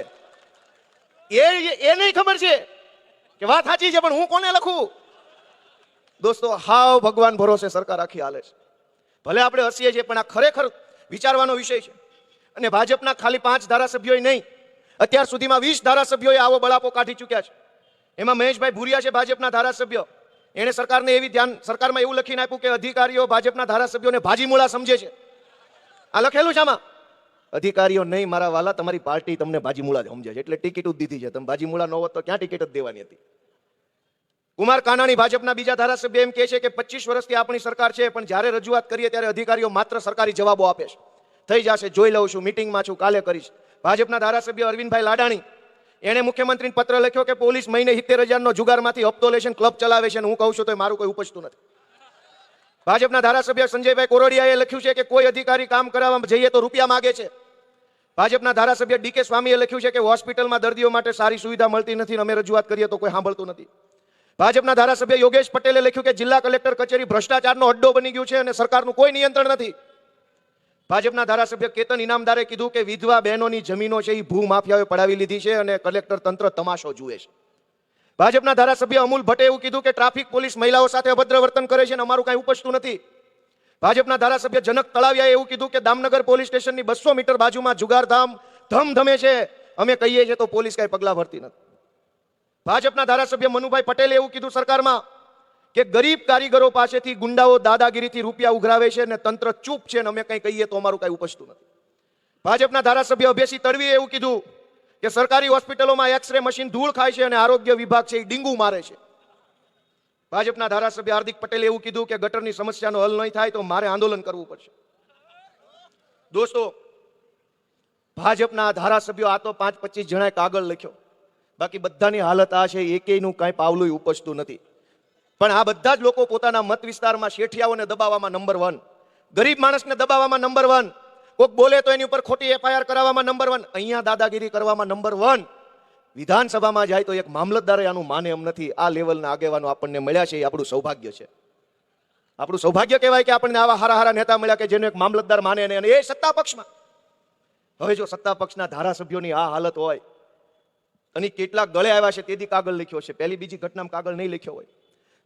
એ નહીં ખબર છે કે વાત સાચી છે, પણ હું કોને લખું? દોસ્તો હાવ ભગવાન ભરોસે સરકાર આખી હાલે છે. ભલે આપણે હસીએ છીએ પણ આ ખરેખર વિચારવાનો વિષય છે. અને ભાજપના ખાલી 5 ધારાસભ્યોએ નહીં, અત્યાર સુધીમાં 20 ધારાસભ્યોએ આવો બળાપો કાઢી ચૂક્યા છે. એમાં મહેશભાઈ ભુરિયા છે ભાજપના ધારાસભ્ય, એણે સરકારમાં એવું લખીને આપ્યું કે અધિકારીઓ ભાજપના ધારાસભ્યોને ભાજીમૂળા સમજે છે. આ લખેલું છે આમાં. અધિકારીઓ નહીં મારા વાલા, તમારી પાર્ટી તમને ભાજીમૂળા જ સમજે છે, એટલે ટિકિટ જ દીધી છે. તમે ભાજીમૂળા ન હોત તો ક્યાં ટિકિટ જ દેવાની હતી. કુમાર કાનાણી ભાજપના બીજા ધારાસભ્ય એમ કહે છે કે 25 વર્ષથી આપણી સરકાર છે, પણ જ્યારે રજૂઆત કરીએ ત્યારે અધિકારીઓ માત્ર સરકારી જવાબો આપે છે. થઈ જશે, જોઈ લઉં છું, મિટિંગમાં છું, કાલે કરીશ. ભાજપના ધારાસભ્ય અરવિંદભાઈ લાડાણી, એણે મુખ્યમંત્રીને પત્ર લખ્યો કે પોલીસ મહિને 70,000 નો જુગારમાંથી હપ્તો લે છે, ક્લબ ચલાવે છે, અને હું કહું છું તો મારું કોઈ ઉપજતું નથી. ભાજપના ધારાસભ્ય સંજયભાઈ કોરોડિયાએ લખ્યું છે કે કોઈ અધિકારી કામ કરાવવા જઈએ તો રૂપિયા માંગે છે. ભાજપના ધારાસભ્ય ડીકે સ્વામીએ લખ્યું છે કે હોસ્પિટલમાં દર્દીઓ માટે સારી સુવિધા મળતી નથી, અમે રજૂઆત કરીએ તો કોઈ સાંભળતું નથી. ભાજપના ધારાસભ્ય યોગેશ પટેલે લખ્યું કે જિલ્લા કલેક્ટર કચેરી ભ્રષ્ટાચારનો અડ્ડો બની ગયું છે અને સરકારનું કોઈ નિયંત્રણ નથી. ભાજપના ધારાસભ્ય કેતન ઇનામદારે કીધું કે વિધવા બહેનોની જમીનો છે એ ભૂ માફિયાઓએ પડાવી લીધી છે અને કલેક્ટર તંત્ર તમાશો જુએ છે. ભાજપના ધારાસભ્ય અમૂલ ભટ્ટે એવું કીધું કે ટ્રાફિક પોલીસ મહિલાઓ સાથે અભદ્ર વર્તન કરે છે અને અમારું કાંઈ ઉપજતું નથી. ભાજપના ધારાસભ્ય જનક તળાવિયાએ એવું કીધું કે દામનગર પોલીસ સ્ટેશનની 200 મીટર બાજુમાં જુગારધામ ધમધમે છે, અમે કહીએ છીએ તો પોલીસ કાંઈ પગલાં ભરતી નથી. ભાજપના ધારાસભ્ય મનુભાઈ પટેલે એવું કીધું સરકારમાં કે ગરીબ કારીગરો પાસેથી ગુંડાઓ દાદાગીરીથી રૂપિયા ઉઘરાવે છે અને તંત્ર ચૂપ છે અને અમે કંઈ કહીએ તો અમારું કાંઈ ઉપજતું નથી. ભાજપના ધારાસભ્ય અભયસિંહ તડવીએ એવું કીધું કે સરકારી હોસ્પિટલોમાં એક્સરે મશીન ધૂળ ખાય છે અને આરોગ્ય વિભાગ છે એ ડીંગું મારે છે. ભાજપના ધારાસભ્ય હાર્દિક પટેલે એવું કીધું કે ગટરની સમસ્યાનો હલ નહીં થાય તો મારે આંદોલન કરવું પડશે. દોસ્તો, ભાજપના ધારાસભ્યો આ તો 5-25 જણાએ કાગળ લખ્યો, બાકી બધાની હાલત આ છે, એકેયનું કાંઈ પાવલું ઉપજતું નથી. પણ આ બધા જ લોકો પોતાના મત વિસ્તારમાં શેઠિયાઓને દબાવવામાં નંબર 1, ગરીબ માણસને દબાવવામાં નંબર 1, કોઈક બોલે તો એની ઉપર ખોટી FIR કરાવવામાં નંબર 1, અહીંયા દાદાગીરી કરવામાં નંબર 1. વિધાનસભામાં જાય તો એક મામલતદારે આનું માને એમ નથી. આ લેવલના આગેવાનો આપણને મળ્યા છે, એ આપણું સૌભાગ્ય છે. આપણું સૌભાગ્ય કહેવાય કે આપણને આવા હારા હારા નેતા મળ્યા કે જેનો એક મામલતદાર માને, અને એ સત્તા પક્ષમાં. હવે જો સત્તા પક્ષના ધારાસભ્યોની આ હાલત હોય અને કેટલાક ગળે આવ્યા છે તેથી કાગળ લખ્યો છે, પહેલી બીજી ઘટનામાં કાગળ નહીં લખ્યો હોય.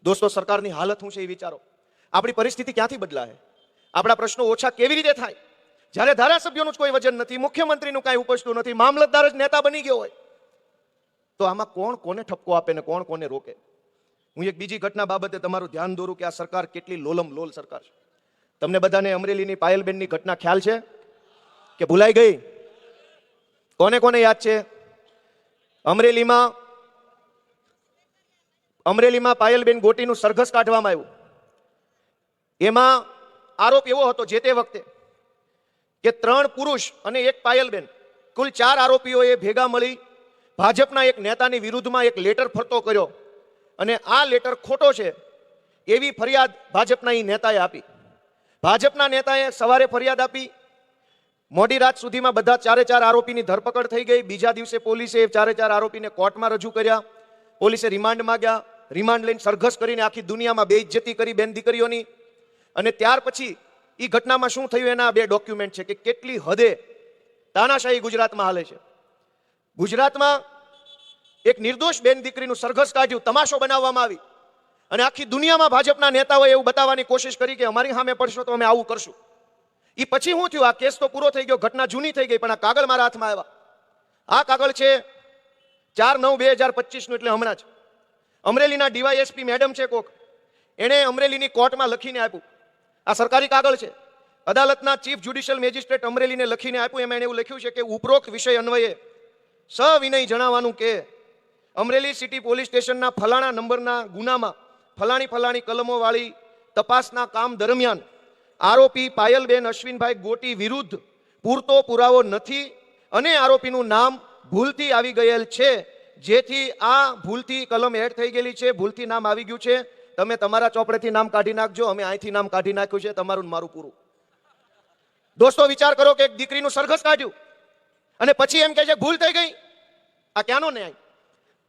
દોસ્તો, સરકારની હાલત શું છે એ વિચારો. આપણી પરિસ્થિતિ ક્યાંથી બદલાય? આપણા પ્રશ્નો ઓછા કેવી રીતે થાય જ્યારે ધારાસભ્યોનું જ કોઈ વજન નથી, મુખ્યમંત્રીનું કાંઈ ઉપજતું નથી, મામલતદાર જ નેતા બની ગયો હોય? તો આમાં કોણ કોને ઠપકો આપે ને કોણ કોને રોકે? હું એક બીજી ઘટના બાબતે તમારું ધ્યાન દોરું કે આ સરકાર કેટલી લોલમ લોલ સરકાર છે. તમને બધાને અમરેલીની પાયલબેનની ઘટના ખ્યાલ છે કે ભૂલાઈ ગઈ? કોને કોને યાદ છે? અમરેલીમાં પાયલબેન ગોટીનું સરઘસ કાઢવામાં આવ્યું. એમાં આરોપ એવો હતો જે તે વખતે કે 3 પુરુષ અને 1 પાયલબેન, કુલ 4 આરોપીઓએ ભેગા મળી ભાજપના એક નેતાની વિરુદ્ધમાં એક લેટર ફરતો કર્યો અને આ લેટર ખોટો છે એવી ફરિયાદ ભાજપના એ નેતાએ આપી. ભાજપના નેતાએ સવારે ફરિયાદ આપી, મોડી રાત સુધીમાં બધા 4 આરોપીની ધરપકડ થઈ ગઈ. બીજા દિવસે પોલીસે 4 આરોપીને કોર્ટમાં રજૂ કર્યા. પોલીસે રિમાન્ડ માંગ્યા. રિમાન્ડ લઈને સરઘસ કરીને આખી દુનિયામાં બેઇજ્જતી કરી બેન દીકરીઓની. અને ત્યાર પછી એ ઘટનામાં શું થયું એના 2 ડોક્યુમેન્ટ છે કે કેટલી હદે તાનાશાહી ગુજરાતમાં હાલે છે. ગુજરાતમાં એક નિર્દોષ બેન દીકરીનું સરઘસ કાઢ્યું, તમાશો બનાવવામાં આવી અને આખી દુનિયામાં ભાજપના નેતાઓએ એવું બતાવવાની કોશિશ કરી કે અમારી સામે પડશો તો અમે આવું કરશું. એ પછી શું થયું? આ કેસ તો પૂરો થઈ ગયો, ઘટના જૂની થઈ ગઈ, પણ આ કાગળ મારા હાથમાં આવ્યા. આ કાગળ છે 4/9/2025 નું, એટલે હમણાં જ. અમરેલીના DYSP મેડમ છે કોક, એણે અમરેલીની કોર્ટમાં લખીને આપ્યું. આ સરકારી કાગળ છે. અદાલતના ચીફ જ્યુડિશિયલ મેજિસ્ટ્રેટ અમરેલીને લખીને આપ્યું. એમાં એને એવું લખ્યું છે કે ઉપરોક્ત વિષય અન્વયે સવિનય જણાવવાનું કે અમરેલી સિટી પોલીસ સ્ટેશનના ફલાણા નંબરના ગુનામાં ફલાણી કલમો વાળી તપાસના કામ દરમિયાન આરોપી પાયલબેન અશ્વિનભાઈ ગોટી વિરુદ્ધ પૂરતો પુરાવો નથી અને આરોપીનું નામ ભૂલથી આવી ગયેલ છે, જેથી આ ભૂલથી કલમ એડ થઈ ગયેલી છે, ભૂલથી નામ આવી ગયું છે. તમે તમારા ચોપડેથી નામ કાઢી નાખજો, અમે અહીંથી નામ કાઢી નાખ્યું છે, તમારું મારું પૂરું. દોસ્તો, વિચાર કરો કે એક દીકરીનું સરઘસ કાઢ્યું અને પછી એમ કહે છે ભૂલ થઈ ગઈ. આ ક્યાંનો ન્યાય?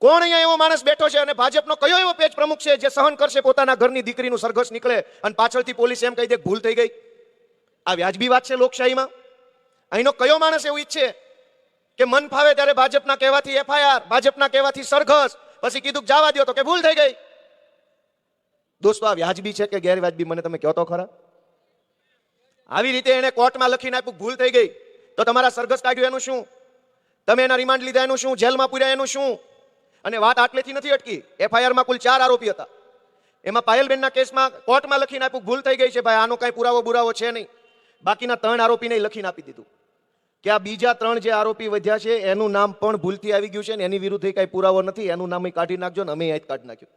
કોણ અહીંયા એવો માણસ બેઠો છે અને ભાજપનો કયો એવો પેજ પ્રમુખ છે જે સહન કરશે પોતાના ઘરની દીકરીનું સરઘસ નીકળે અને પાછળથી પોલીસ એમ કહી દે ભૂલ થઈ ગઈ? આ વ્યાજબી વાત છે લોકશાહીમાં? અહીંનો કયો માણસ એવું ઈચ્છે કે મન ફાવે ત્યારે ભાજપના કહેવાથી FIR, ભાજપના કહેવાથી સરઘસ, પછી કીધું જવા દો તો કે ભૂલ થઈ ગઈ? દોસ્તો, આ વ્યાજબી છે કે ગેરવ્યાજબી? મને તમે કહો તો ખરા. આવી રીતે એને કોર્ટમાં લખીને આપ્યું, ભૂલ થઈ ગઈ તો તમારા સરઘસ કાઢ્યું એનું શું? તમે એના રિમાન્ડ લીધા એનું શું? જેલમાં પૂર્યા એનું શું? અને વાત આટલેથી નથી અટકી. એફઆઈઆરમાં કુલ 4 આરોપી હતા. એમાં પાયલબેનના કેસમાં કોર્ટમાં લખીને આપ્યું, ભૂલ થઈ ગઈ છે ભાઈ, આનો કઈ પુરાવો બુરાવો છે નહીં. બાકીના 3 આરોપીને લખીને આપી દીધું કે આ બીજા 3 જે આરોપી વધ્યા છે એનું નામ પણ ભૂલથી આવી ગયું છે ને એની વિરુદ્ધ કઈ પુરાવો નથી, એનું નામ કાઢી નાખજો ને અમે અહીં કાઢી નાખ્યું.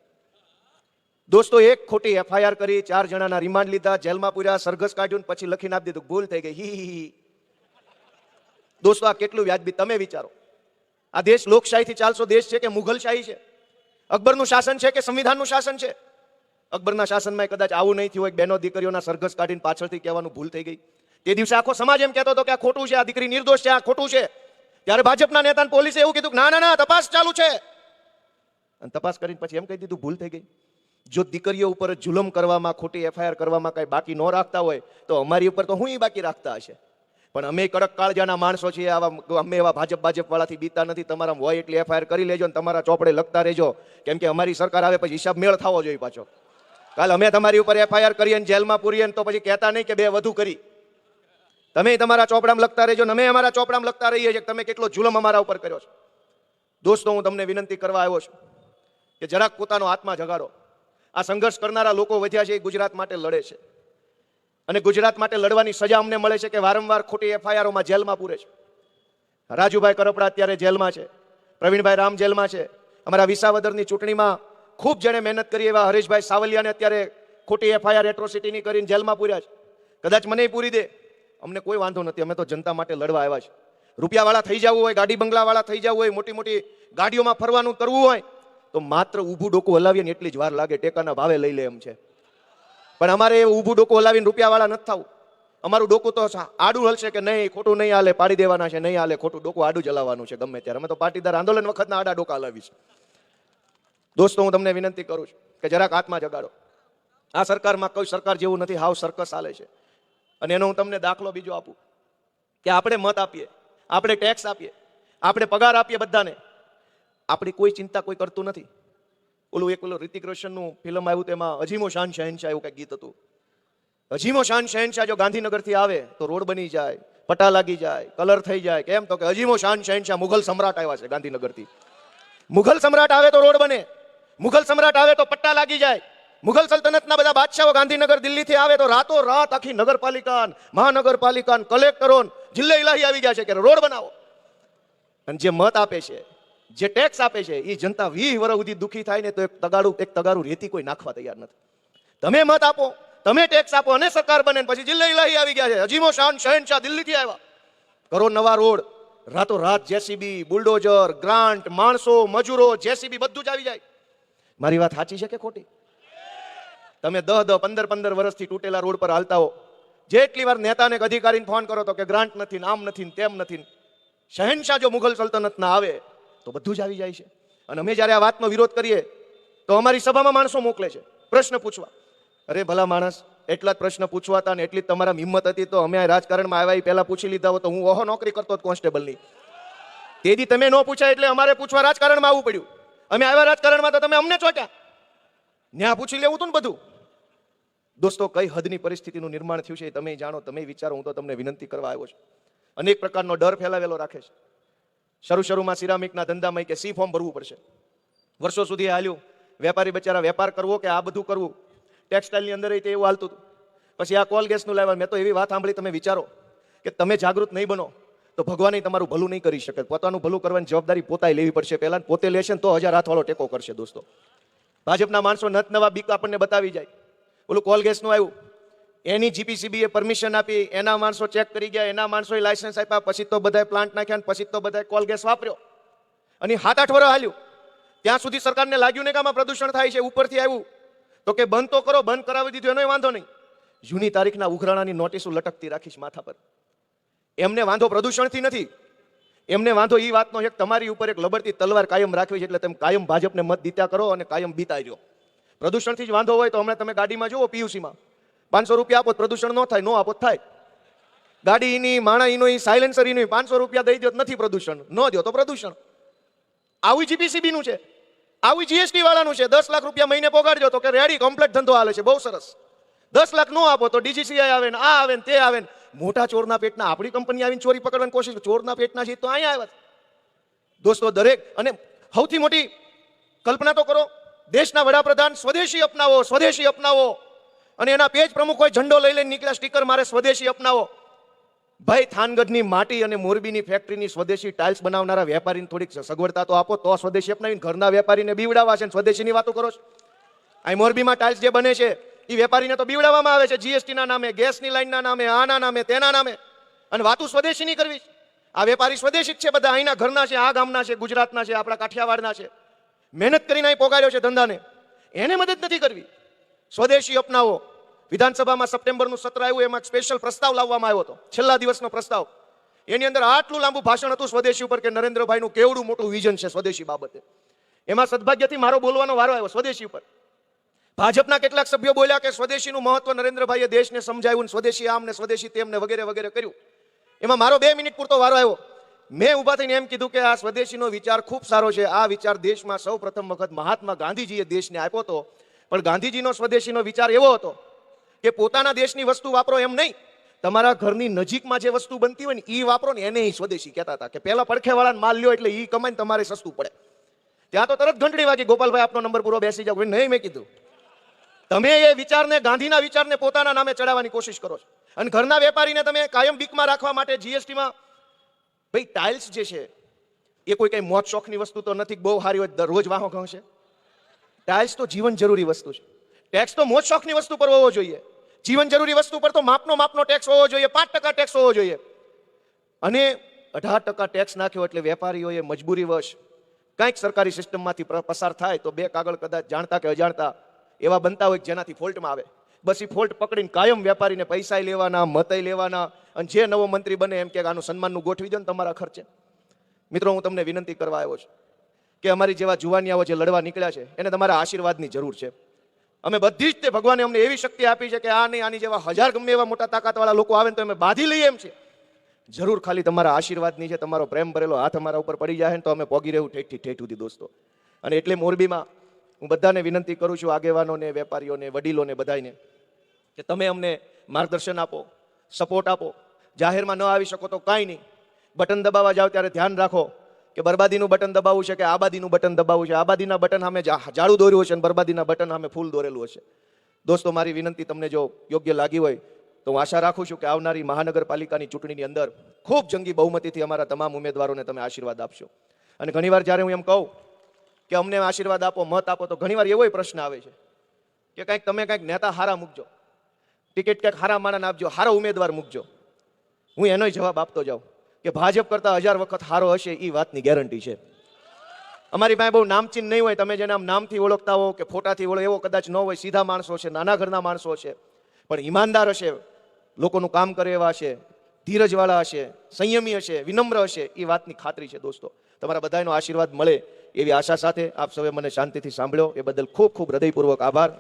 દોસ્તો, એક ખોટી એફઆઈઆર કરી, 4 જણાના રિમાન્ડ લીધા, જેલમાં પૂર્યા, સરઘસ કાઢ્યું, પછી લખીને આપી દીધું, ભૂલ થઈ ગઈ, હી. દોસ્તો, આ કેટલું વ્યાજબી તમે વિચારો. આ દેશ લોકશાહીથી ચાલતો દેશ છે કે મુઘલશાહી છે? અકબરનું શાસન છે કે સંવિધાનનું શાસન છે? અકબરના શાસનમાં કદાચ આવું નહીં થયું હોય, બહેનો દીકરીઓના સરઘસ કાઢીને પાછળથી કહેવાનું ભૂલ થઈ ગઈ. તે દિવસે આખો સમાજ એમ કહેતો હતો કે આ ખોટું છે, આ દીકરી નિર્દોષ છે, આ ખોટું છે. ત્યારે ભાજપના નેતાને પોલીસે એવું કીધું, ના ના ના, તપાસ ચાલુ છે. અને તપાસ કરીને પછી એમ કહી દીધું, ભૂલ થઈ ગઈ. જો દીકરીઓ ઉપર જુલમ કરવામાં, ખોટી એફઆઈઆર કરવામાં કઈ બાકી ન રાખતા હોય તો અમારી ઉપર તો હું બાકી રાખતા હશે. પણ અમે કડક કાળજાના માણસો છીએ, અમે એવા ભાજપ વાળાથી બીતા નથી. તમારા હોય એટલી એફઆઈઆર કરી લેજો ને તમારા ચોપડે લખતા રહેજો, કેમ કે અમારી સરકાર આવે પછી હિસાબ મેળ થવો જોઈએ પાછો. કાલ અમે તમારી ઉપર એફઆઈઆર કરીએ જેલમાં પૂરીએ તો પછી કહેતા નહીં કે 2 વધુ કરી. તમે તમારા ચોપડામાં લખતા રહેજો ને અમે અમારા ચોપડામાં લખતા રહીએ છીએ તમે કેટલો જુલમ અમારા ઉપર કર્યો છે. દોસ્તો, હું તમને વિનંતી કરવા આવ્યો છું કે જરાક પોતાનો આત્મા જગાડો. આ સંઘર્ષ કરનારા લોકો વધ્યા છે, એ ગુજરાત માટે લડે છે અને ગુજરાત માટે લડવાની સજા અમને મળે છે કે વારંવાર ખોટી એફઆઈઆરોમાં જેલમાં પૂરે છે. રાજુભાઈ કરપડા અત્યારે જેલમાં છે, પ્રવીણભાઈ રામ જેલમાં છે. અમારા વિસાવદરની ચૂંટણીમાં ખૂબ જેણે મહેનત કરી એવા હરેશભાઈ સાવલિયાને અત્યારે ખોટી એફઆઈઆર એટ્રોસિટીની કરીને જેલમાં પૂર્યા છે. કદાચ મને પૂરી દે, અમને કોઈ વાંધો નથી, અમે તો જનતા માટે લડવા આવ્યા છે. રૂપિયાવાળા થઈ જવું હોય, ગાડી બંગલાવાળા થઈ જવું હોય, મોટી મોટી ગાડીઓમાં ફરવાનું કરવું હોય તો માત્ર ઊભું ડોકું હલાવીએ ને એટલી જ વાર લાગે, ટેકાના ભાવે લઈ લે એમ છે. પણ અમારે ઊભું ડોકું હલાવીને રૂપિયાવાળા નથી થવું. અમારું ડોકું તો આડું હલશે કે નહીં, ખોટું નહીં હાલે, પાડી દેવાના છે, નહીં હાલે, ખોટું ડોકું આડું ચલાવવાનું છે ગમે ત્યારે. અમે તો પાટીદાર આંદોલન વખતના આડા ડોકા હલાવીશું. દોસ્તો, હું તમને વિનંતી કરું છું કે જરાક હાથમાં જગાડો. આ સરકારમાં કોઈ સરકાર જેવું નથી, હાવ સર્કસ ચાલે છે. અને એનો હું તમને દાખલો બીજો આપું કે આપણે મત આપીએ, આપણે ટેક્સ આપીએ, આપણે પગાર આપીએ બધાને, આપણી કોઈ ચિંતા કોઈ કરતું નથી. ઓલું રિતિક રોશનનું ફિલ્મ આવ્યું તેમાં અજીમો શાન શહેનશાહ એવું કંઈક ગીત હતું. અજીમો શાન શહેનશાહ જો ગાંધીનગરથી આવે તો રોડ બની જાય, પટા લાગી જાય, કલર થઈ જાય. કેમ? તો કે અજીમો શાન શહેનશાહ મુઘલ સમ્રાટ આવ્યા છે ગાંધીનગરથી. મુઘલ સમ્રાટ આવે તો રોડ બને, મુઘલ સમ્રાટ આવે તો પટ્ટા લાગી જાય. મુઘલ સલ્તનતના બધા બાદશાહો ગાંધીનગર દિલ્હીથી આવે તો રાતો રાત આખી નગરપાલિકા, મહાનગરપાલિકા, કલેક્ટરો, જિલ્લે ઇલાહી આવી ગયા છે કે રોડ બનાવો. અને જે મત આપે છે, જે ટેક્સ આપે છે, એ જનતા 20 વર્ષ સુધી દુખી થાય ને તો એક તગારું રેતી કોઈ નાખવા તૈયાર નથી. તમે મત આપો, તમે ટેક્સ આપો અને સરકાર બને, પછી જિલ્લે ઇલાહી આવી ગયા છે. અજીમો શાન શહેનશાહ દિલ્હીથી આવ્યા, કરો નવા રોડ, રાતો રાત જેસીબી, બુલડોઝર, ગ્રાન્ટ, માણસો, મજૂરો, જેસીબી બધું જ આવી જાય. મારી વાત સાચી છે કે ખોટી? તમે 10, 15 વર્ષથી તૂટેલા રોડ પર હાલતા હો. જેટલી વાર નેતાને અધિકારીને ફોન કરો તો કે ગ્રાન્ટ નથી, આમ નથી, તેમ નથી. શહેનશાહ જો મુઘલ સલ્તનતના આવે તો બધું જ આવી જાય છે. અને અમે જ્યારે આ વાતનો વિરોધ કરીએ તો અમારી સભામાં માણસો મોકલે છે પ્રશ્ન પૂછવા. અરે ભલા માણસ, એટલા જ પ્રશ્ન પૂછવા હતા ને એટલી જ તમારા હિંમત હતી તો અમે રાજકારણમાં આવ્યા પહેલા પૂછી લીધા હોત તો હું ઓહો નોકરી કરતો હતો કોન્સ્ટેબલની. તેથી તમે ન પૂછાય એટલે અમારે પૂછવા રાજકારણમાં આવવું પડ્યું. અમે આવ્યા રાજકારણમાં તો તમે અમને ચોટ્યા. ન્યા પૂછી લેવું હતું ને બધું. દોસ્તો, કઈ હદની પરિસ્થિતિનું નિર્માણ થયું છે એ તમે જાણો, તમે વિચારો. હું તો તમને વિનંતી કરવા આવ્યો છું. અનેક પ્રકારનો ડર ફેલાવેલો રાખે છે. શરૂમાં સિરામિકના ધંધામાં કે સી ફોર્મ ભરવું પડશે. વર્ષો સુધી હાલ્યું. વેપારી બચારા વેપાર કરવો કે આ બધું કરવું, ટેક્સટાઇલની અંદર એવું હાલતું હતું. પછી આ કોલ ગેસનું લાવ્યા. મેં તો એવી વાત સાંભળી, તમે વિચારો કે તમે જાગૃત નહીં બનો તો ભગવાન તમારું ભલું નહીં કરી શકે. પોતાનું ભલું કરવાની જવાબદારી પોતાએ લેવી પડશે. પહેલા પોતે લેશે ને તો 1000 હાથવાળો ટેકો કરશે. દોસ્તો, ભાજપના માણસો નવા બીક આપણને બતાવી જાય. ઓલું કોલ ગેસનું આવ્યું, એની જીપીસીબી એ પરમિશન આપી, એના માણસો ચેક કરી ગયા, એના માણસોએ લાયસન્સ આપ્યા, પછી તો બધાય પ્લાન્ટ નાખ્યા, પછી તો બધાય કોલ ગેસ વાપર્યો. અને 7-8 વર્ષ હાલ્યું. ત્યાં સુધી સરકારને લાગ્યું ને કે આમાં પ્રદૂષણ થાય છે. ઉપરથી આવ્યું તો કે બંધ તો કરો, બંધ કરાવી દીધું, એનો વાંધો નહીં. જૂની તારીખના ઉઘરાણાની નોટિસો લટકતી રાખીશ માથા પર. એમને વાંધો પ્રદૂષણથી નથી, એમને વાંધો એ વાતનો છે કે તમારી ઉપર એક લબડતી તલવાર કાયમ રાખવી છે, એટલે તમે કાયમ ભાજપને મત દીતા કરો અને કાયમ બીતા રહ્યો. પ્રદૂષણથી જ વાંધો હોય તો હમણાં તમે ગાડીમાં જુઓ, પીયુસીમાં 500 રૂપિયા આપો પ્રદૂષણ ન થાય, નો આપો થાય. ગાડીની માણાઈનો સાયલેન્સરીનો 500 રૂપિયા દઈ દો નથી પ્રદૂષણ, ન દો તો પ્રદૂષણ. આવું જીપીસીબી નું છે, આવું જીએસટી વાળાનું છે. 10 લાખ રૂપિયા મહિને પોગાડજો તો કે રેડી, કમ્પ્લીટ ધંધો હાલે છે, બહુ સરસ. 10 લાખ નો આપો તો ડીજીસીઆઈ આવે ને આ આવે ને તે આવે ને. મોટા ચોરના પેટના આપણી કંપની આવીને ચોરી પકડવાની કોશિશ, ચોરના પેટના છે તો અહીંયા આવ્યા. દોસ્તો દરેક, અને સૌથી મોટી કલ્પના તો કરો, દેશના વડાપ્રધાન સ્વદેશી અપનાવો, સ્વદેશી અપનાવો, અને એના પેજ પ્રમુખ હોય ઝંડો લઈ લઈને નીકળ્યા સ્ટીકર મારે સ્વદેશી અપનાવો. ભાઈ થાનગઢની માટી અને મોરબીની ફેક્ટરીની સ્વદેશી ટાઇલ્સ બનાવનારા વેપારીને થોડીક સગવડતા તો આપો, તો સ્વદેશી અપનાવીને ઘરના વેપારીને બીવડાવવા છે, સ્વદેશીની વાતો કરો છો. અહીં મોરબીમાં ટાઇલ્સ જે બને છે એ વેપારીને તો બીવડાવવામાં આવે છે જીએસટીના નામે, ગેસની લાઈનના નામે, આના નામે, તેના નામે, અને વાતું સ્વદેશીની કરવી. આ વેપારી સ્વદેશી જ છે બધા, અહીંના ઘરના છે, આ ગામના છે, ગુજરાતના છે, આપણા કાઠિયાવાડના છે, મહેનત કરીને અહીં પોગાડ્યો છે ધંધાને, એને મદદ નથી કરવી. સ્વદેશી અપનાવો. વિધાનસભામાં સપ્ટેમ્બરનું સત્ર આવ્યું, એમાં સ્પેશિયલ પ્રસ્તાવ લાવવામાં આવ્યો હતો, છેલ્લા દિવસનો પ્રસ્તાવ. એની અંદર આટલું લાંબુ ભાષણ હતું સ્વદેશી ઉપર કે નરેન્દ્રભાઈનું કેવડું મોટું વિઝન છે સ્વદેશી બાબતે. એમાં સદભાગ્યથી મારો બોલવાનો વારો આવ્યો સ્વદેશી ઉપર. ભાજપના કેટલાક સભ્યો બોલ્યા કે સ્વદેશીનું મહત્વ નરેન્દ્રભાઈએ દેશને સમજાવ્યું, સ્વદેશી આમ ને સ્વદેશી તેમ ને વગેરે વગેરે કર્યું. એમાં મારો 2 મિનિટ પૂરતો વારો આવ્યો. મેં ઊભા થઈને એમ કીધું કે આ સ્વદેશીનો વિચાર ખૂબ સારો છે. આ વિચાર દેશમાં સૌ પ્રથમ વખત મહાત્મા ગાંધીજીએ દેશને આપ્યો હતો. પણ ગાંધીજીનો સ્વદેશીનો વિચાર એવો હતો કે પોતાના દેશની વસ્તુ વાપરો એમ નહીં, તમારા ઘરની નજીકમાં જે વસ્તુ બનતી હોય ને એ વાપરો ને, એને સ્વદેશી કહેતા હતા. કે પહેલા પડખેવાળાને માલ લ્યો એટલે એ કમાઈને તમારે સસ્તું પડે. ત્યાં તો તરત ઘંટડી વાગી, ગોપાલભાઈ આપનો નંબર પૂરો, બેસી જાવ. નહીં, મેં કીધું તમે એ વિચારને, ગાંધીના વિચારને પોતાના નામે ચડાવવાની કોશિશ કરો છો. અને ઘરના વેપારીને તમે કાયમ બીકમાં રાખવા માટે જીએસટીમાં, ભાઈ ટાઇલ્સ જે છે એ કોઈ કઈ મોજ શોખની વસ્તુ તો નથી, બહુ સારી હોય દરરોજ વાહો ઘણશે. ટાઇલ્સ તો જીવન જરૂરી વસ્તુ છે. ટેક્સ તો મોજ શોખની વસ્તુ પર હોવો જોઈએ. જીવન જરૂરી વસ્તુ પર તો માપનો ટેક્સ હોવો જોઈએ, 5% ટેક્સ હોવો જોઈએ. અને 18% ટેક્સ નાખ્યો એટલે વેપારીઓએ મજબૂરીવશ કંઈક સરકારી સિસ્ટમમાંથી પસાર થાય તો 2 કાગળ કદાચ જાણતા કે અજાણતા એવા બનતા હોય જેનાથી ફોલ્ટમાં આવે. બસ એ ફોલ્ટ પકડીને કાયમ વેપારીને પૈસા લેવાના, મતય લેવાના, અને જે નવો મંત્રી બને એમ કે આનું સન્માનનું ગોઠવી દો ને તમારા ખર્ચે. મિત્રો, હું તમને વિનંતી કરવા આવ્યો છું કે અમારી જેવા જુવાનિયાઓ જે લડવા નીકળ્યા છે એને તમારા આશીર્વાદની જરૂર છે. અમે બધી જ તે ભગવાને અમને એવી શક્તિ આપી છે કે આ નહીં, આની જેવા 1000 ગમે એવા મોટા તાકાતવાળા લોકો આવે ને તો અમે બાંધી લઈએ એમ છે. જરૂર ખાલી તમારા આશીર્વાદની છે. તમારો પ્રેમ ભરેલો હાથ અમારા ઉપર પડી જાય ને તો અમે પોગી રહેવું ઠેઠથી ઠેઠ સુધી દોસ્તો. અને એટલે મોરબીમાં હું બધાને વિનંતી કરું છું, આગેવાનોને, વેપારીઓને, વડીલોને, બધાને, કે તમે અમને માર્ગદર્શન આપો, સપોર્ટ આપો. જાહેરમાં ન આવી શકો તો કાંઈ નહીં, બટન દબાવવા જાઓ ત્યારે ધ્યાન રાખો કે બરબાદીનું બટન દબાવવું છે કે આબાદીનું બટન દબાવવું છે. આબાદીના બટન સામે જાડું દોર્યું હશે અને બરબાદીના બટન સામે ફૂલ દોરેલું હશે. દોસ્તો, મારી વિનંતી તમને જો યોગ્ય લાગી હોય તો હું આશા રાખું છું કે આવનારી મહાનગરપાલિકાની ચૂંટણીની અંદર ખૂબ જંગી બહુમતીથી અમારા તમામ ઉમેદવારોને તમે આશીર્વાદ આપશો. અને ઘણીવાર જ્યારે હું એમ કહું કે અમને આશીર્વાદ આપો, મત આપો, તો ઘણીવાર એવો પ્રશ્ન આવે છે કે કંઈક તમે કંઈક નેતા હારા મૂકજો, ટિકિટ કંઈક હારા માણસ આપજો, હારો ઉમેદવાર મૂકજો. હું એનોય જવાબ આપતો જાઉં કે ભાજપ કરતા 1000 વખત હારો હશે એ વાતની ગેરંટી છે. અમારી પાસે બહુ નામચીન નહીં હોય, તમે જેને આમ નામથી ઓળખતા હો કે ફોટાથી ઓળખો એવો કદાચ ન હોય. સીધા માણસો છે, નાના ઘરના માણસો છે, પણ ઈમાનદાર હશે, લોકોનું કામ કરે એવા હશે, ધીરજવાળા હશે, સંયમી હશે, વિનમ્ર હશે, એ વાતની ખાતરી છે. દોસ્તો, તમારા બધાનો આશીર્વાદ મળે એવી આશા સાથે આપ સૌએ મને શાંતિથી સાંભળ્યો એ બદલ ખૂબ ખૂબ હૃદયપૂર્વક આભાર.